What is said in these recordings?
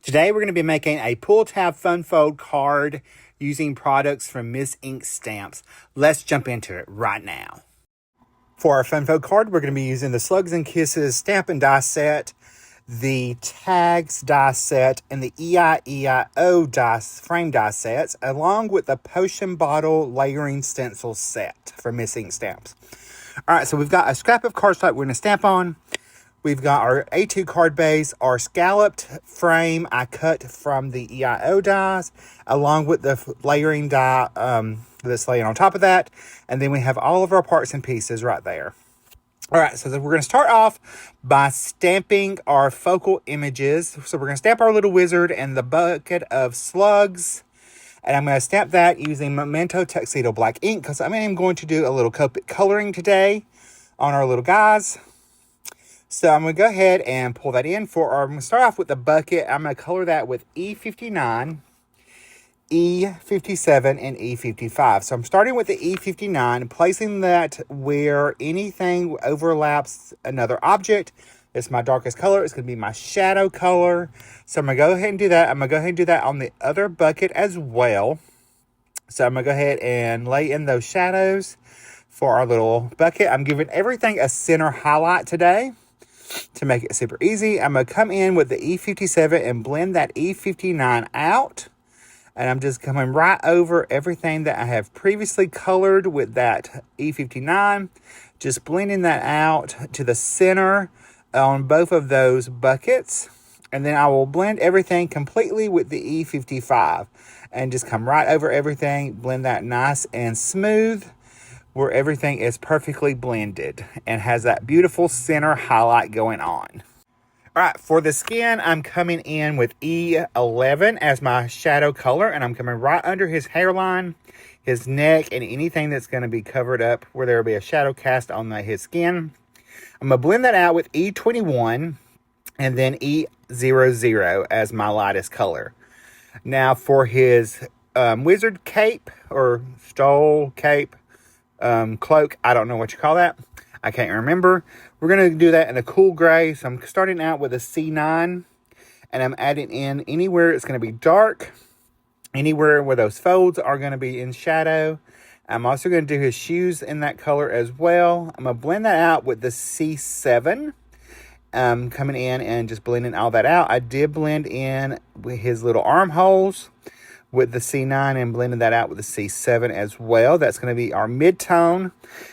Today we're going to be making a pull tab fun fold card using products from Miss Ink Stamps. Let's jump into it right now. For our fun fold card, we're going to be using the Slugs Kisses Stamp and Die Set, the Tags die set, and the Eieio frame die sets, along with the Potion Bottle Layering Stencils set from Miss Ink Stamps. Alright, so we've got a scrap of cardstock we're going to stamp on. We've got our A2 card base, our scalloped frame I cut from the Eieio dies, along with the layering die that's laying on top of that. And then we have all of our parts and pieces right there. All right, so we're going to start off by stamping our focal images. So we're going to stamp our little wizard and the bucket of slugs. And I'm going to stamp that using Memento Tuxedo Black ink because I'm going to do a little Copic coloring today on our little guys. So I'm going to go ahead and pull that in I'm going to start off with the bucket. I'm going to color that with E59, E57, and E55. So I'm starting with the E59, placing that where anything overlaps another object. It's my darkest color. It's going to be my shadow color. So I'm going to go ahead and do that. I'm going to go ahead and do that on the other bucket as well. So I'm going to go ahead and lay in those shadows for our little bucket. I'm giving everything a center highlight today. To make it super easy, I'm going to come in with the E57 and blend that E59 out. And I'm just coming right over everything that I have previously colored with that E59. Just blending that out to the center on both of those buckets. And then I will blend everything completely with the E55. And just come right over everything, blend that nice and smooth, where everything is perfectly blended and has that beautiful center highlight going on. All right, for the skin, I'm coming in with E11 as my shadow color, and I'm coming right under his hairline, his neck, and anything that's going to be covered up where there will be a shadow cast on his skin. I'm going to blend that out with E21 and then E00 as my lightest color. Now for his wizard cape or stole cape, cloak, I don't know what you call that. I can't remember. We're going to do that in a cool gray. So I'm starting out with a C9 and I'm adding in anywhere it's going to be dark, anywhere where those folds are going to be in shadow. I'm also going to do his shoes in that color as well. I'm going to blend that out with the C7. Coming in and just blending all that out. I did blend in with his little armholes with the C9 and blending that out with the C7 as well. That's going to be our mid-tone.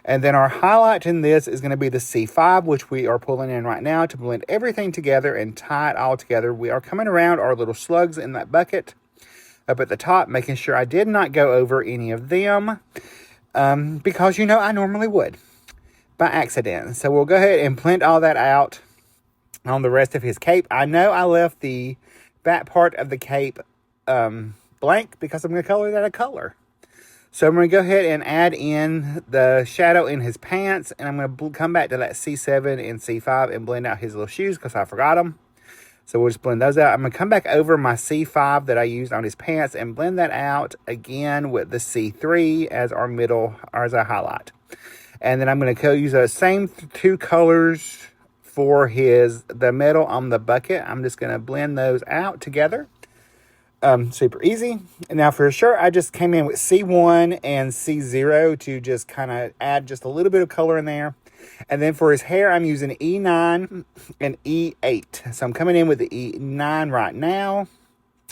And then our highlight in this is going to be the C5, which we are pulling in right now to blend everything together and tie it all together. We are coming around our little slugs in that bucket up at the top, making sure I did not go over any of them because, I normally would by accident. So we'll go ahead and blend all that out on the rest of his cape. I know I left the back part of the cape blank because I'm going to color that a color. So I'm going to go ahead and add in the shadow in his pants, and I'm going to come back to that C7 and C5 and blend out his little shoes because I forgot them. So we'll just blend those out. I'm going to come back over my C5 that I used on his pants and blend that out again with the C3 as our middle, or as our highlight. And then I'm going to use those same two colors for the metal on the bucket. I'm just going to blend those out together. Super easy. And now for his shirt, I just came in with C1 and C0 to just kind of add just a little bit of color in there. And then for his hair, I'm using E9 and E8. So I'm coming in with the E9 right now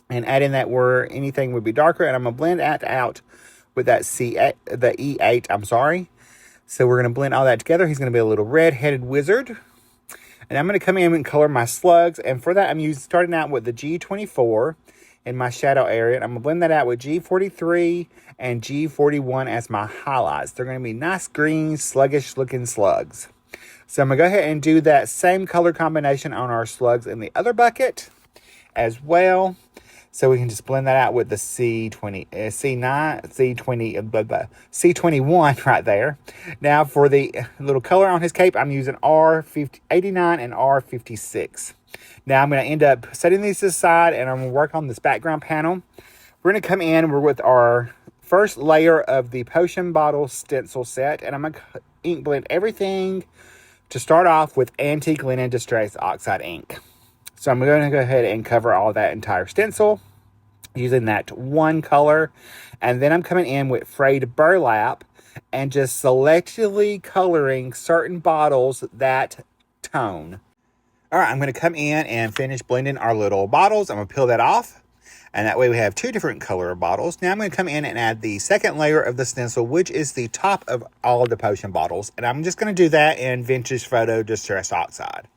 and adding that where anything would be darker. And I'm going to blend that out with that the E8, I'm sorry. So we're going to blend all that together. He's going to be a little red-headed wizard. And I'm going to come in and color my slugs. And for that, I'm starting out with the G24 in my shadow area. And I'm going to blend that out with G43 and G41 as my highlights. They're going to be nice green, sluggish looking slugs. So I'm going to go ahead and do that same color combination on our slugs in the other bucket as well. So we can just blend that out with the C21 right there. Now for the little color on his cape, I'm using R89 and R56. Now I'm going to end up setting these aside and I'm going to work on this background panel. We're going to come in, we're with our first layer of the Potion Bottles Stencil Set, and I'm going to ink blend everything to start off with Antique Linen Distress Oxide ink. So I'm going to go ahead and cover all that entire stencil using that one color. And then I'm coming in with frayed burlap and just selectively coloring certain bottles that tone. All right, I'm going to come in and finish blending our little bottles. I'm going to peel that off. And that way we have two different color bottles. Now I'm going to come in and add the second layer of the stencil, which is the top of all of the potion bottles. And I'm just going to do that in Vintage Photo Distress Oxide.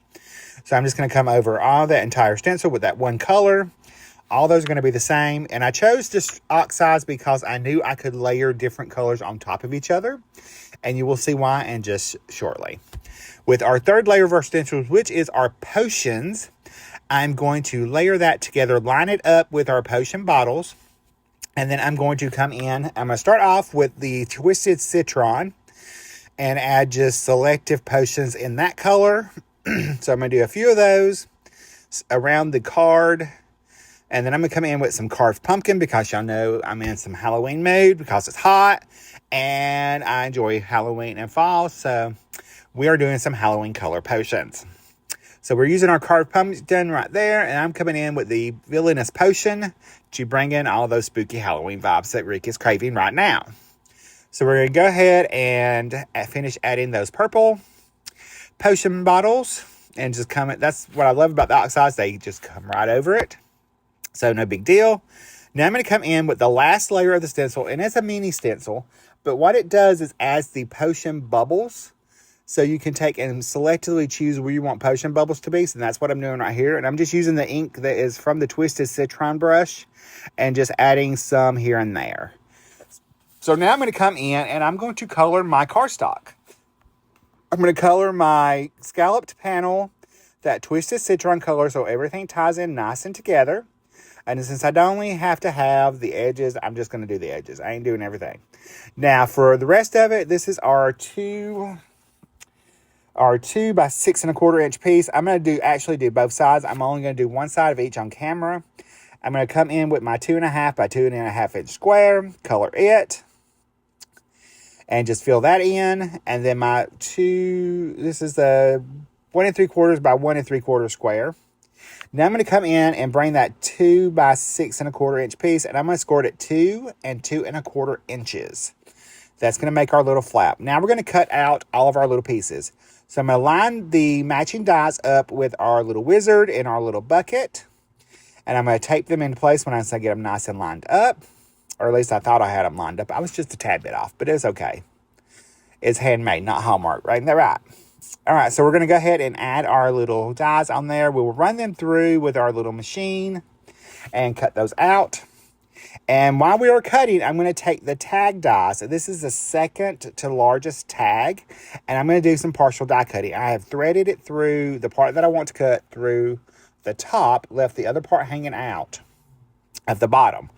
So I'm just going to come over all that entire stencil with that one color. All those are going to be the same. And I chose this oxides because I knew I could layer different colors on top of each other. And you will see why in just shortly. With our third layer of our stencils, which is our potions, I'm going to layer that together, line it up with our potion bottles. And then I'm going to come in. I'm going to start off with the Twisted Citron and add just selective potions in that color. So I'm going to do a few of those around the card. And then I'm going to come in with some carved pumpkin because y'all know I'm in some Halloween mood because it's hot. And I enjoy Halloween and fall. So we are doing some Halloween color potions. So we're using our carved pumpkin right there. And I'm coming in with the Villainous Potion to bring in all those spooky Halloween vibes that Rick is craving right now. So we're going to go ahead and finish adding those purple potion bottles. And just come, that's what I love about the oxides. They just come right over it. So no big deal. Now I'm going to come in with the last layer of the stencil. And it's a mini stencil. But what it does is adds the potion bubbles. So you can take and selectively choose where you want potion bubbles to be. So that's what I'm doing right here. And I'm just using the ink that is from the Twisted Citron brush. And just adding some here and there. So now I'm going to come in and I'm going to color my cardstock. I'm going to color my scalloped panel, that Twisted Citron color. So everything ties in nice and together. And since I don't only have to have the edges, I'm just going to do the edges. I ain't doing everything. Now, for the rest of it, this is our 2 by 6¼ inch piece. I'm going to actually do both sides. I'm only going to do one side of each on camera. I'm going to come in with my 2.5 by 2.5 inch square, color it, and just fill that in. And then my this is the 1 3/4 by 1 3/4 square. Now I'm going to come in and bring that 2 by 6¼ inch piece, and I'm going to score it at 2 and 2¼ inches. That's going to make our little flap. Now we're going to cut out all of our little pieces. So I'm going to line the matching dies up with our little wizard and our little bucket. And I'm going to tape them into place when I get them nice and lined up. Or at least I thought I had them lined up. I was just a tad bit off, but it's okay. It's handmade, not Hallmark, right? Isn't that right? All right, so we're going to go ahead and add our little dies on there. We will run them through with our little machine and cut those out. And while we are cutting, I'm going to take the tag die. So this is the second to largest tag. And I'm going to do some partial die cutting. I have threaded it through the part that I want to cut through the top, left the other part hanging out at the bottom.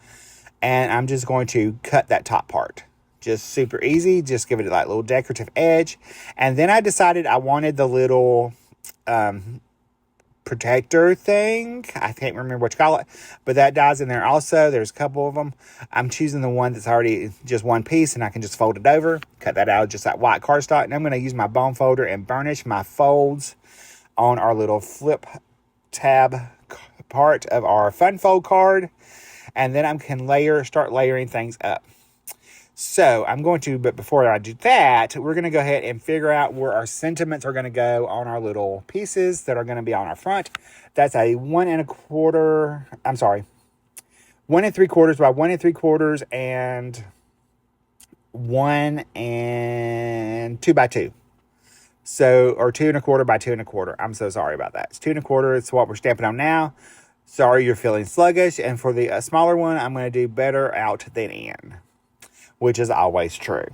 And I'm just going to cut that top part. Just super easy. Just give it that little decorative edge. And then I decided I wanted the little protector thing. I can't remember what you call it. But that die's in there also. There's a couple of them. I'm choosing the one that's already just one piece. And I can just fold it over. Cut that out. Just that white cardstock. And I'm going to use my bone folder and burnish my folds on our little flip tab part of our fun fold card. And then I can start layering things up. So I'm going to, but before I do that, we're going to go ahead and figure out where our sentiments are going to go on our little pieces that are going to be on our front. That's a 1 3/4 by 1 3/4 and 1 2 by 2. So, or 2 1/4 by 2 1/4. I'm so sorry about that. It's 2 1/4. It's what we're stamping on now. Sorry, you're feeling sluggish. And for the smaller one, I'm going to do better out than in, which is always true.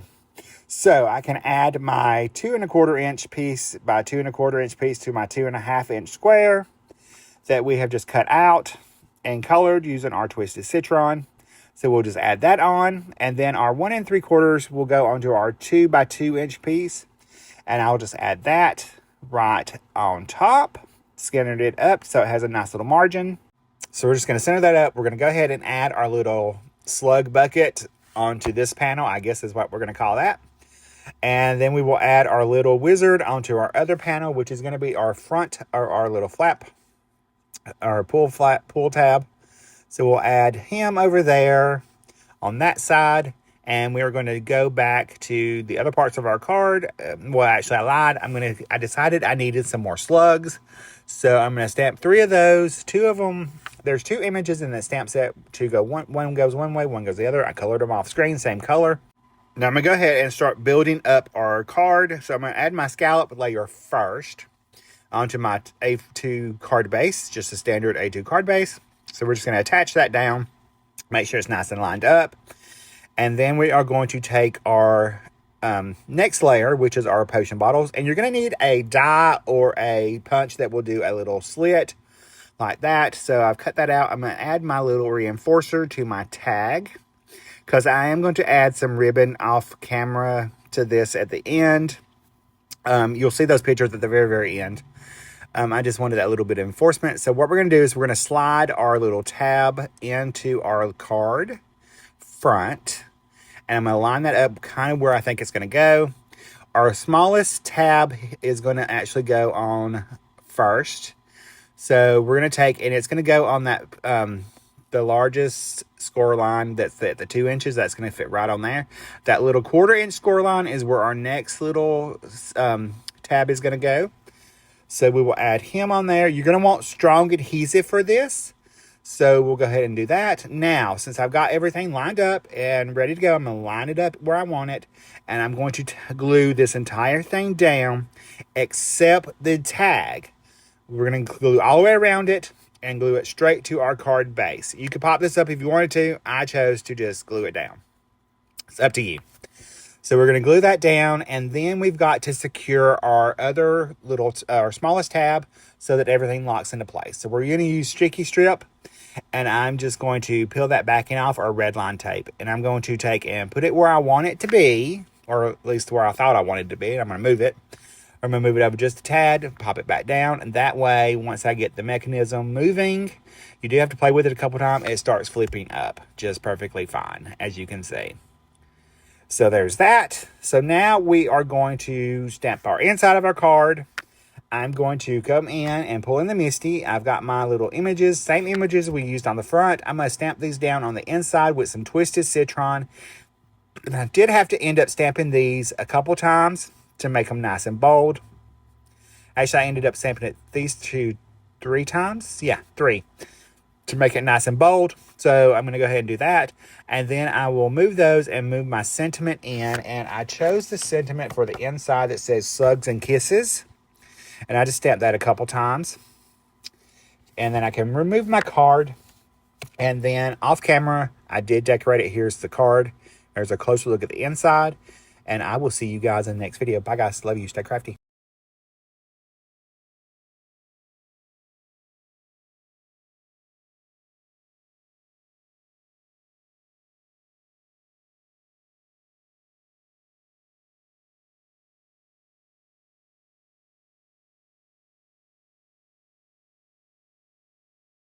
So I can add my 2 1/4 inch piece by 2 1/4 inch piece to my 2.5 inch square that we have just cut out and colored using our Twisted Citron. So we'll just add that on. And then our 1 3/4 will go onto our 2 by 2 inch piece. And I'll just add that right on top. Scannered it up so it has a nice little margin. So we're just going to center that up. We're going to go ahead and add our little slug bucket onto this panel, I guess is what we're going to call that. And then we will add our little wizard onto our other panel, which is going to be our front or our little flap our pull tab. So we'll add him over there on that side. And we are going to go back to the other parts of our card. Well, actually, I lied. I decided I needed some more slugs. So I'm going to stamp 3 of those. 2 of them, there's 2 images in the stamp set. One goes one way, one goes the other. I colored them off screen, same color. Now I'm going to go ahead and start building up our card. So I'm going to add my scallop layer first onto my A2 card base, just a standard A2 card base. So we're just going to attach that down, make sure it's nice and lined up. And then we are going to take our next layer, which is our potion bottles. And you're going to need a die or a punch that will do a little slit like that. So I've cut that out. I'm going to add my little reinforcer to my tag, because I am going to add some ribbon off camera to this at the end. You'll see those pictures at the very, very end. I just wanted that little bit of enforcement. So what we're going to do is we're going to slide our little tab into our card front. And I'm going to line that up kind of where I think it's going to go. Our smallest tab is going to actually go on first. So we're going to take, and it's going to go on that, the largest score line that's at the 2 inches. That's going to fit right on there. That little 1/4 inch score line is where our next little tab is going to go. So we will add him on there. You're going to want strong adhesive for this. So we'll go ahead and do that. Now, since I've got everything lined up and ready to go, I'm going to line it up where I want it. And I'm going to glue this entire thing down except the tag. We're going to glue all the way around it and glue it straight to our card base. You could pop this up if you wanted to. I chose to just glue it down. It's up to you. So we're going to glue that down, and then we've got to secure our other little, our smallest tab so that everything locks into place. So we're going to use sticky strip, and I'm just going to peel that backing off our red line tape. And I'm going to take and put it where I want it to be, or at least where I thought I wanted it to be. I'm going to move it. I'm going to move it over just a tad, pop it back down, and that way, once I get the mechanism moving, you do have to play with it a couple times, it starts flipping up just perfectly fine, as you can see. So there's that. So now we are going to stamp our inside of our card. I'm going to come in and pull in the Misty. I've got my little images, same images we used on the front. I'm going to stamp these down on the inside with some Twisted Citron. And I did have to end up stamping these a couple times to make them nice and bold. Actually, I ended up stamping these 3 times. Yeah, 3. To make it nice and bold. So I'm going to go ahead and do that. And then I will move those and move my sentiment in. And I chose the sentiment for the inside that says Slugs and Kisses. And I just stamped that a couple times. And then I can remove my card. And then off camera, I did decorate it. Here's the card. There's a closer look at the inside. And I will see you guys in the next video. Bye, guys. Love you. Stay crafty.